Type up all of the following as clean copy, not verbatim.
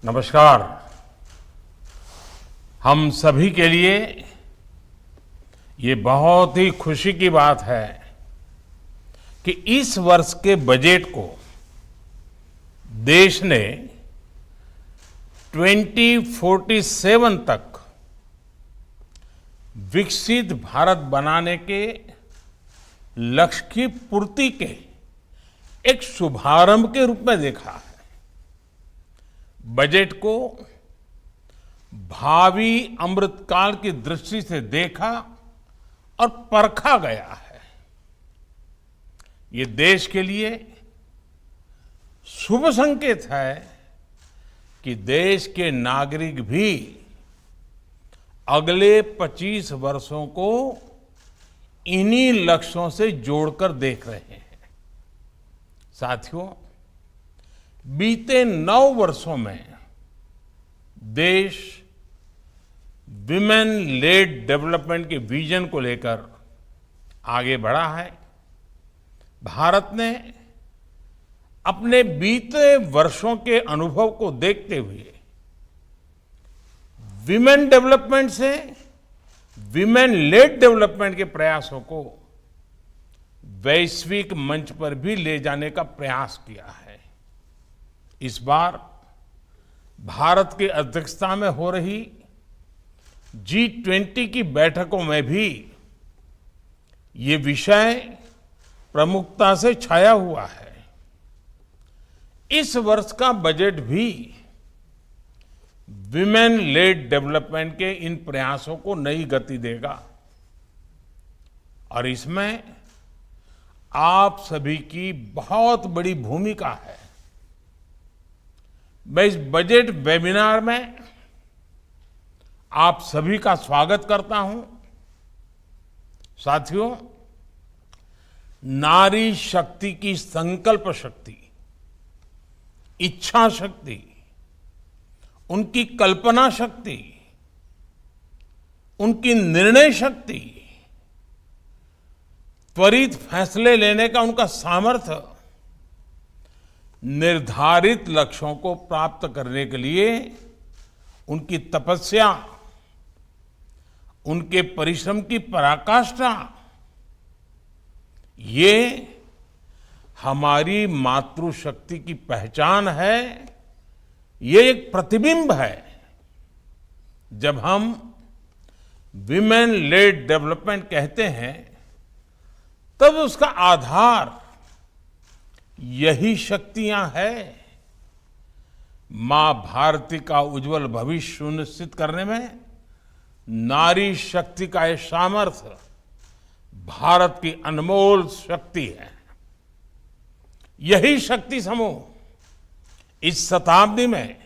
नमस्कार। हम सभी के लिए ये बहुत ही खुशी की बात है कि इस वर्ष के बजट को देश ने 2047 तक विकसित भारत बनाने के लक्ष्य की पूर्ति के एक शुभारंभ के रूप में देखा है। बजट को भावी अमृतकाल की दृष्टि से देखा और परखा गया है। ये देश के लिए शुभ संकेत है कि देश के नागरिक भी अगले 25 वर्षों को इन्हीं लक्ष्यों से जोड़कर देख रहे हैं। साथियों, बीते 9 वर्षों में देश विमेन लेड डेवलपमेंट के विजन को लेकर आगे बढ़ा है। भारत ने अपने बीते वर्षों के अनुभव को देखते हुए विमेन डेवलपमेंट से विमेन लेड डेवलपमेंट के प्रयासों को वैश्विक मंच पर भी ले जाने का प्रयास किया है। इस बार भारत की अध्यक्षता में हो रही G20 की बैठकों में भी ये विषय प्रमुखता से छाया हुआ है। इस वर्ष का बजट भी विमेन लेड डेवलपमेंट के इन प्रयासों को नई गति देगा और इसमें आप सभी की बहुत बड़ी भूमिका है। मैं इस बजट वेबिनार में आप सभी का स्वागत करता हूं। साथियों, नारी शक्ति की संकल्प शक्ति, इच्छा शक्ति, उनकी कल्पना शक्ति, उनकी निर्णय शक्ति, त्वरित फैसले लेने का उनका सामर्थ्य निर्धारित लक्ष्यों को प्राप्त करने के लिए उनकी तपस्या, उनके परिश्रम की पराकाष्ठा, ये हमारी मातृशक्ति की पहचान है। ये एक प्रतिबिंब है। जब हम विमेन लेड डेवलपमेंट कहते हैं तब उसका आधार यही शक्तियां हैं। मां भारती का उज्जवल भविष्य सुनिश्चित करने में नारी शक्ति का यह सामर्थ्य भारत की अनमोल शक्ति है। यही शक्ति समूह इस शताब्दी में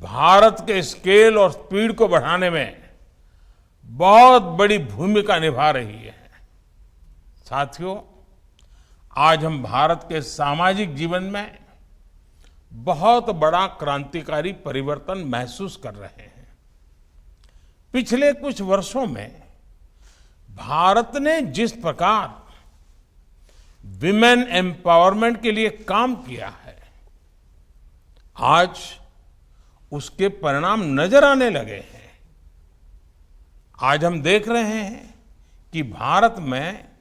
भारत के स्केल और स्पीड को बढ़ाने में बहुत बड़ी भूमिका निभा रही है। साथियों, आज हम भारत के सामाजिक जीवन में बहुत बड़ा क्रांतिकारी परिवर्तन महसूस कर रहे हैं। पिछले कुछ वर्षों में भारत ने जिस प्रकार विमेन एम्पावरमेंट के लिए काम किया है, आज उसके परिणाम नजर आने लगे हैं। आज हम देख रहे हैं कि भारत में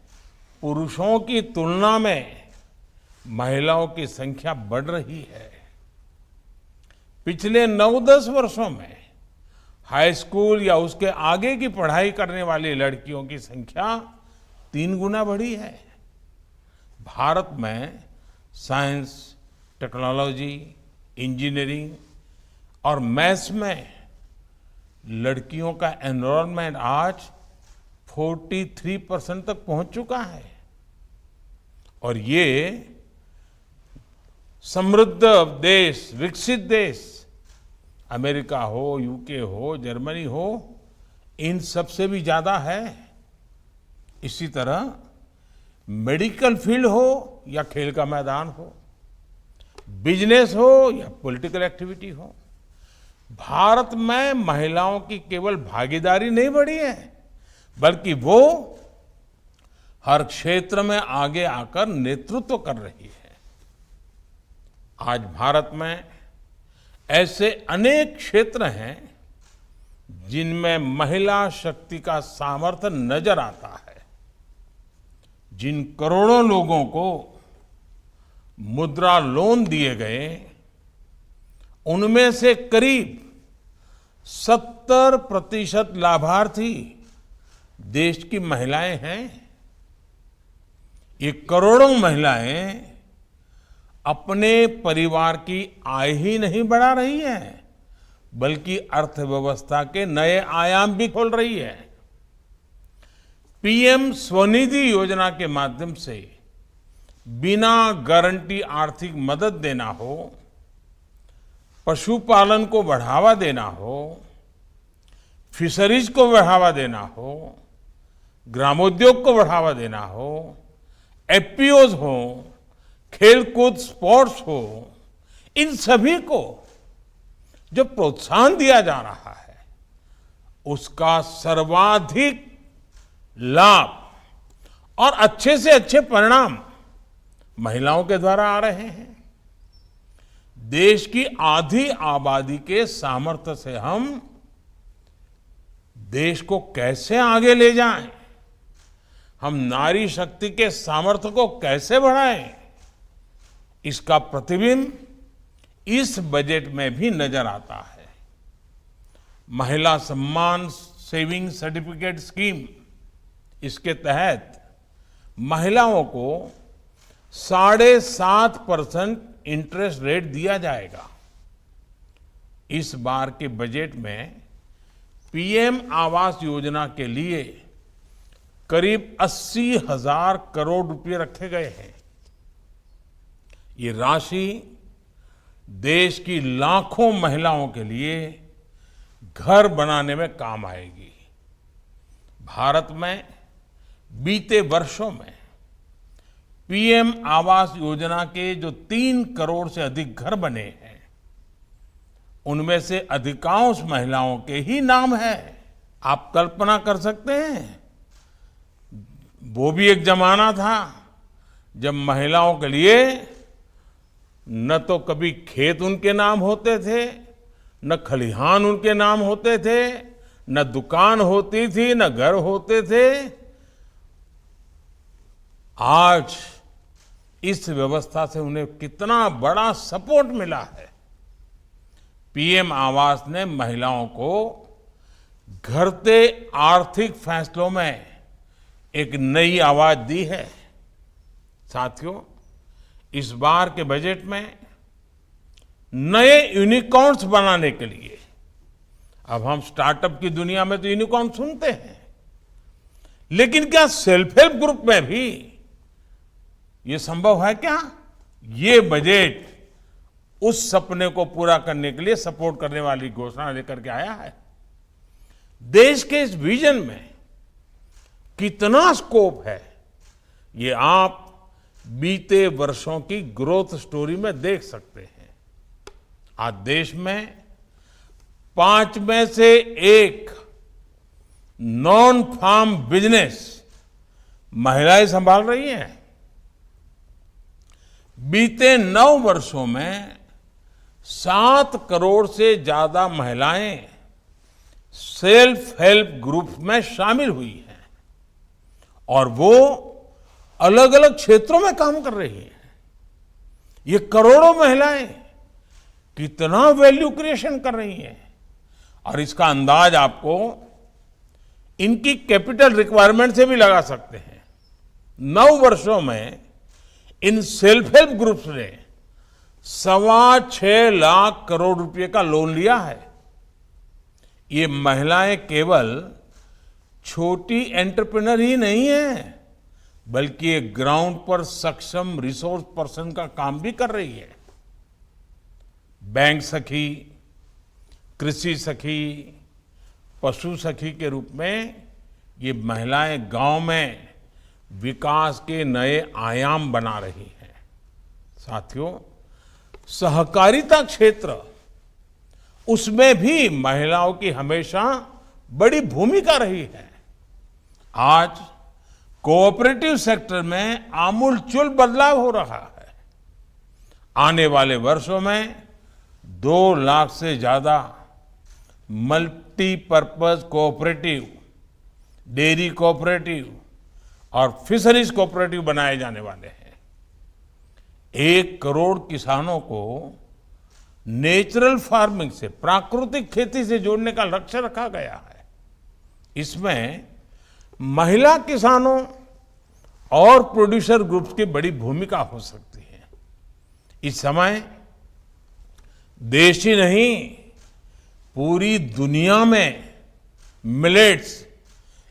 पुरुषों की तुलना में महिलाओं की संख्या बढ़ रही है। पिछले 9-10 वर्षों में हाई स्कूल या उसके आगे की पढ़ाई करने वाली लड़कियों की संख्या 3 गुना बढ़ी है। भारत में साइंस, टेक्नोलॉजी, इंजीनियरिंग और मैथ्स में लड़कियों का एनरोलमेंट आज 43% तक पहुंच चुका है। और ये समृद्ध देश, विकसित देश, अमेरिका हो, यूके हो, जर्मनी हो, इन सब से भी ज्यादा है। इसी तरह मेडिकल फील्ड हो या खेल का मैदान हो, बिजनेस हो या पॉलिटिकल एक्टिविटी हो, भारत में महिलाओं की केवल भागीदारी नहीं बढ़ी है, बल्कि वो हर क्षेत्र में आगे आकर नेतृत्व कर रही है। आज भारत में ऐसे अनेक क्षेत्र हैं जिनमें महिला शक्ति का सामर्थ्य नजर आता है। जिन करोड़ों लोगों को मुद्रा लोन दिए गए, उनमें से करीब 70% लाभार्थी देश की महिलाएं हैं। ये करोड़ों महिलाएं अपने परिवार की आय ही नहीं बढ़ा रही हैं, बल्कि अर्थव्यवस्था के नए आयाम भी खोल रही है। पीएम स्वनिधि योजना के माध्यम से बिना गारंटी आर्थिक मदद देना हो, पशुपालन को बढ़ावा देना हो, फिशरीज को बढ़ावा देना हो, ग्रामोद्योग को बढ़ावा देना हो, एफपीओज हो, खेलकूद स्पोर्ट्स हो, इन सभी को जो प्रोत्साहन दिया जा रहा है, उसका सर्वाधिक लाभ और अच्छे से अच्छे परिणाम महिलाओं के द्वारा आ रहे हैं। देश की आधी आबादी के सामर्थ्य से हम देश को कैसे आगे ले जाएं, हम नारी शक्ति के सामर्थ्य को कैसे बढ़ाएं, इसका प्रतिबिंब इस बजट में भी नजर आता है। महिला सम्मान सेविंग सर्टिफिकेट स्कीम, इसके तहत महिलाओं को 7.5% इंटरेस्ट रेट दिया जाएगा। इस बार के बजट में पीएम आवास योजना के लिए करीब 80,000 करोड़ रुपए रखे गए हैं। ये राशि देश की लाखों महिलाओं के लिए घर बनाने में काम आएगी। भारत में बीते वर्षों में पीएम आवास योजना के जो 3 करोड़ से अधिक घर बने हैं, उनमें से अधिकांश महिलाओं के ही नाम है। आप कल्पना कर सकते हैं, वो भी एक जमाना था जब महिलाओं के लिए न तो कभी खेत उनके नाम होते थे, न खलिहान उनके नाम होते थे, न दुकान होती थी, न घर होते थे। आज इस व्यवस्था से उन्हें कितना बड़ा सपोर्ट मिला है। पीएम आवास ने महिलाओं को घटते आर्थिक फैसलों में एक नई आवाज दी है। साथियों, इस बार के बजट में नए यूनिकॉर्न्स बनाने के लिए, अब हम स्टार्टअप की दुनिया में तो यूनिकॉर्न सुनते हैं, लेकिन क्या सेल्फ हेल्प ग्रुप में भी ये संभव है क्या? ये बजट उस सपने को पूरा करने के लिए सपोर्ट करने वाली घोषणा लेकर के आया है। देश के इस विजन में कितना स्कोप है, ये आप बीते वर्षों की ग्रोथ स्टोरी में देख सकते हैं। आज देश में 5 में से 1 नॉन फार्म बिजनेस महिलाएं संभाल रही हैं। बीते 9 वर्षों में 7 करोड़ से ज्यादा महिलाएं सेल्फ हेल्प ग्रुप में शामिल हुई हैं और वो अलग अलग क्षेत्रों में काम कर रही हैं। ये करोड़ों महिलाएं कितना वैल्यू क्रिएशन कर रही हैं, और इसका अंदाज आपको इनकी कैपिटल रिक्वायरमेंट से भी लगा सकते हैं। 9 वर्षों में इन सेल्फ हेल्प ग्रुप्स ने 6.25 लाख करोड़ रुपए का लोन लिया है। ये महिलाएं केवल छोटी एंटरप्रेन्योर ही नहीं है, बल्कि एक ग्राउंड पर सक्षम रिसोर्स पर्सन का काम भी कर रही है। बैंक सखी, कृषि सखी, पशु सखी के रूप में ये महिलाएं गांव में विकास के नए आयाम बना रही हैं। साथियों, सहकारिता क्षेत्र, उसमें भी महिलाओं की हमेशा बड़ी भूमिका रही है। आज कोऑपरेटिव सेक्टर में आमूलचूल बदलाव हो रहा है। आने वाले वर्षों में 2 लाख से ज्यादा मल्टीपर्पज कोऑपरेटिव, डेयरी कोऑपरेटिव और फिशरीज कोऑपरेटिव बनाए जाने वाले हैं। 1 करोड़ किसानों को नेचुरल फार्मिंग से, प्राकृतिक खेती से जोड़ने का लक्ष्य रखा गया है। इसमें महिला किसानों और प्रोड्यूसर ग्रुप्स की बड़ी भूमिका हो सकती है। इस समय देश ही नहीं, पूरी दुनिया में मिलेट्स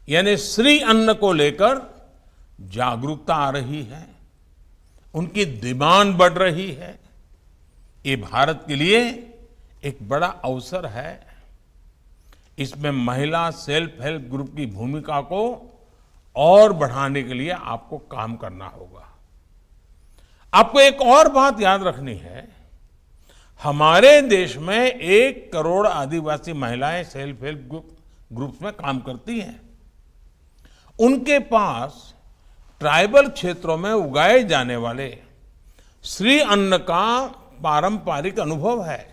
यानी श्री अन्न को लेकर जागरूकता आ रही है, उनकी डिमांड बढ़ रही है। ये भारत के लिए एक बड़ा अवसर है। इसमें महिला सेल्फ हेल्प ग्रुप की भूमिका को और बढ़ाने के लिए आपको काम करना होगा। आपको एक और बात याद रखनी है, हमारे देश में 1 करोड़ आदिवासी महिलाएं सेल्फ हेल्प ग्रुप्स में काम करती हैं। उनके पास ट्राइबल क्षेत्रों में उगाए जाने वाले श्री अन्न का पारंपरिक अनुभव है।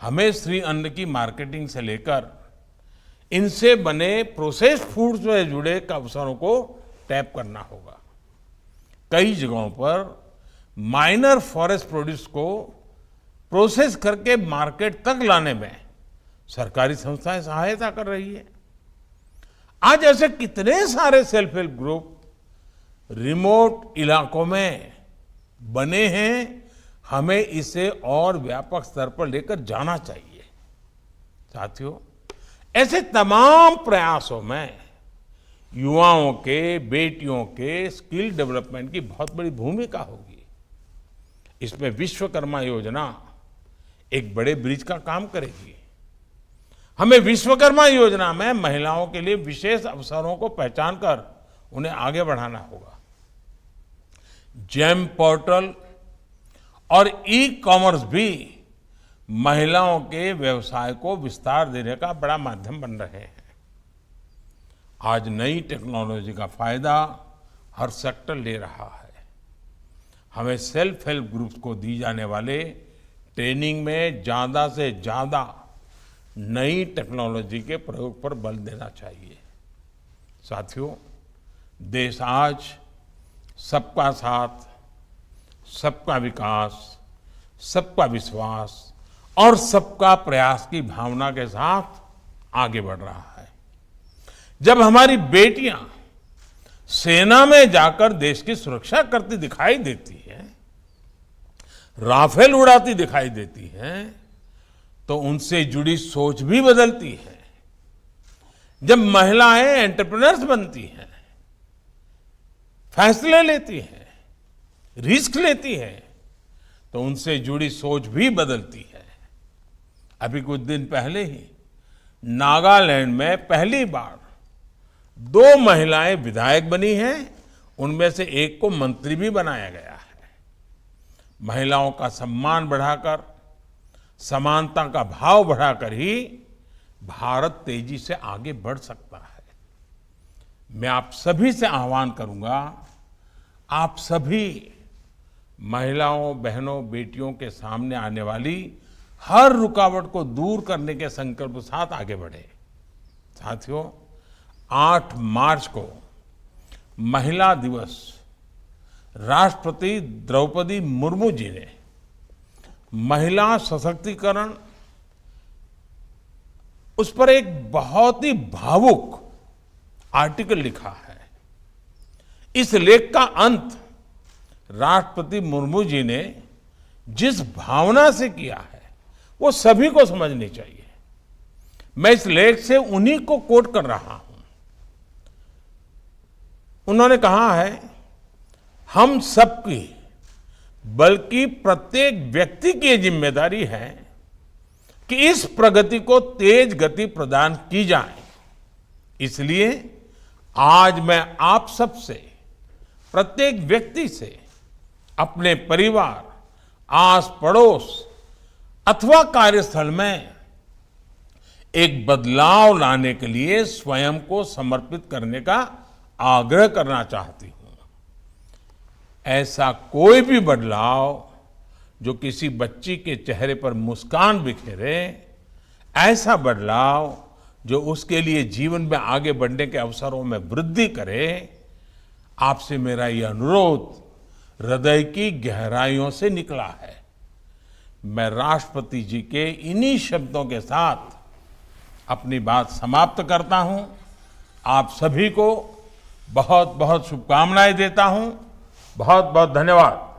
हमें श्री अन्न की मार्केटिंग से लेकर इनसे बने प्रोसेस्ड फूड से जुड़े अवसरों को टैप करना होगा। कई जगहों पर माइनर फॉरेस्ट प्रोड्यूस को प्रोसेस करके मार्केट तक लाने में सरकारी संस्थाएं सहायता कर रही है। आज ऐसे कितने सारे सेल्फ हेल्प ग्रुप रिमोट इलाकों में बने हैं, हमें इसे और व्यापक स्तर पर लेकर जाना चाहिए। साथियों, ऐसे तमाम प्रयासों में युवाओं के, बेटियों के स्किल डेवलपमेंट की बहुत बड़ी भूमिका होगी। इसमें विश्वकर्मा योजना एक बड़े ब्रिज का काम करेगी। हमें विश्वकर्मा योजना में महिलाओं के लिए विशेष अवसरों को पहचान कर उन्हें आगे बढ़ाना होगा। जेम पोर्टल और ई कॉमर्स भी महिलाओं के व्यवसाय को विस्तार देने का बड़ा माध्यम बन रहे हैं। आज नई टेक्नोलॉजी का फायदा हर सेक्टर ले रहा है। हमें सेल्फ हेल्प ग्रुप्स को दी जाने वाले ट्रेनिंग में ज्यादा से ज्यादा नई टेक्नोलॉजी के प्रयोग पर बल देना चाहिए। साथियों, देश आज सबका साथ, सबका विकास, सबका विश्वास और सबका प्रयास की भावना के साथ आगे बढ़ रहा है। जब हमारी बेटियां सेना में जाकर देश की सुरक्षा करती दिखाई देती हैं, राफेल उड़ाती दिखाई देती हैं, तो उनसे जुड़ी सोच भी बदलती है। जब महिलाएं एंटरप्रेन्योर्स बनती हैं, फैसले लेती हैं, रिस्क लेती हैं, तो उनसे जुड़ी सोच भी बदलती है। अभी कुछ दिन पहले ही नागालैंड में पहली बार 2 महिलाएं विधायक बनी हैं, उनमें से एक को मंत्री भी बनाया गया है। महिलाओं का सम्मान बढ़ाकर, समानता का भाव बढ़ाकर ही भारत तेजी से आगे बढ़ सकता है। मैं आप सभी से आह्वान करूंगा, आप सभी महिलाओं, बहनों, बेटियों के सामने आने वाली हर रुकावट को दूर करने के संकल्प के साथ आगे बढ़े। साथियों, 8 मार्च को महिला दिवस राष्ट्रपति द्रौपदी मुर्मू जी ने महिला सशक्तिकरण, उस पर एक बहुत ही भावुक आर्टिकल लिखा है। इस लेख का अंत राष्ट्रपति मुर्मू जी ने जिस भावना से किया है, वो सभी को समझनी चाहिए। मैं इस लेख से उन्हीं को कोट कर रहा हूं। उन्होंने कहा है, हम सबकी, बल्कि प्रत्येक व्यक्ति की ये जिम्मेदारी है कि इस प्रगति को तेज गति प्रदान की जाए। इसलिए आज मैं आप सबसे, प्रत्येक व्यक्ति से, अपने परिवार, आस पड़ोस अथवा कार्यस्थल में एक बदलाव लाने के लिए स्वयं को समर्पित करने का आग्रह करना चाहती हूं। ऐसा कोई भी बदलाव जो किसी बच्ची के चेहरे पर मुस्कान बिखेरे, ऐसा बदलाव जो उसके लिए जीवन में आगे बढ़ने के अवसरों में वृद्धि करे, आपसे मेरा ये अनुरोध हृदय की गहराइयों से निकला है। मैं राष्ट्रपति जी के इन्हीं शब्दों के साथ अपनी बात समाप्त करता हूं। आप सभी को बहुत बहुत शुभकामनाएं देता हूं। बहुत बहुत धन्यवाद।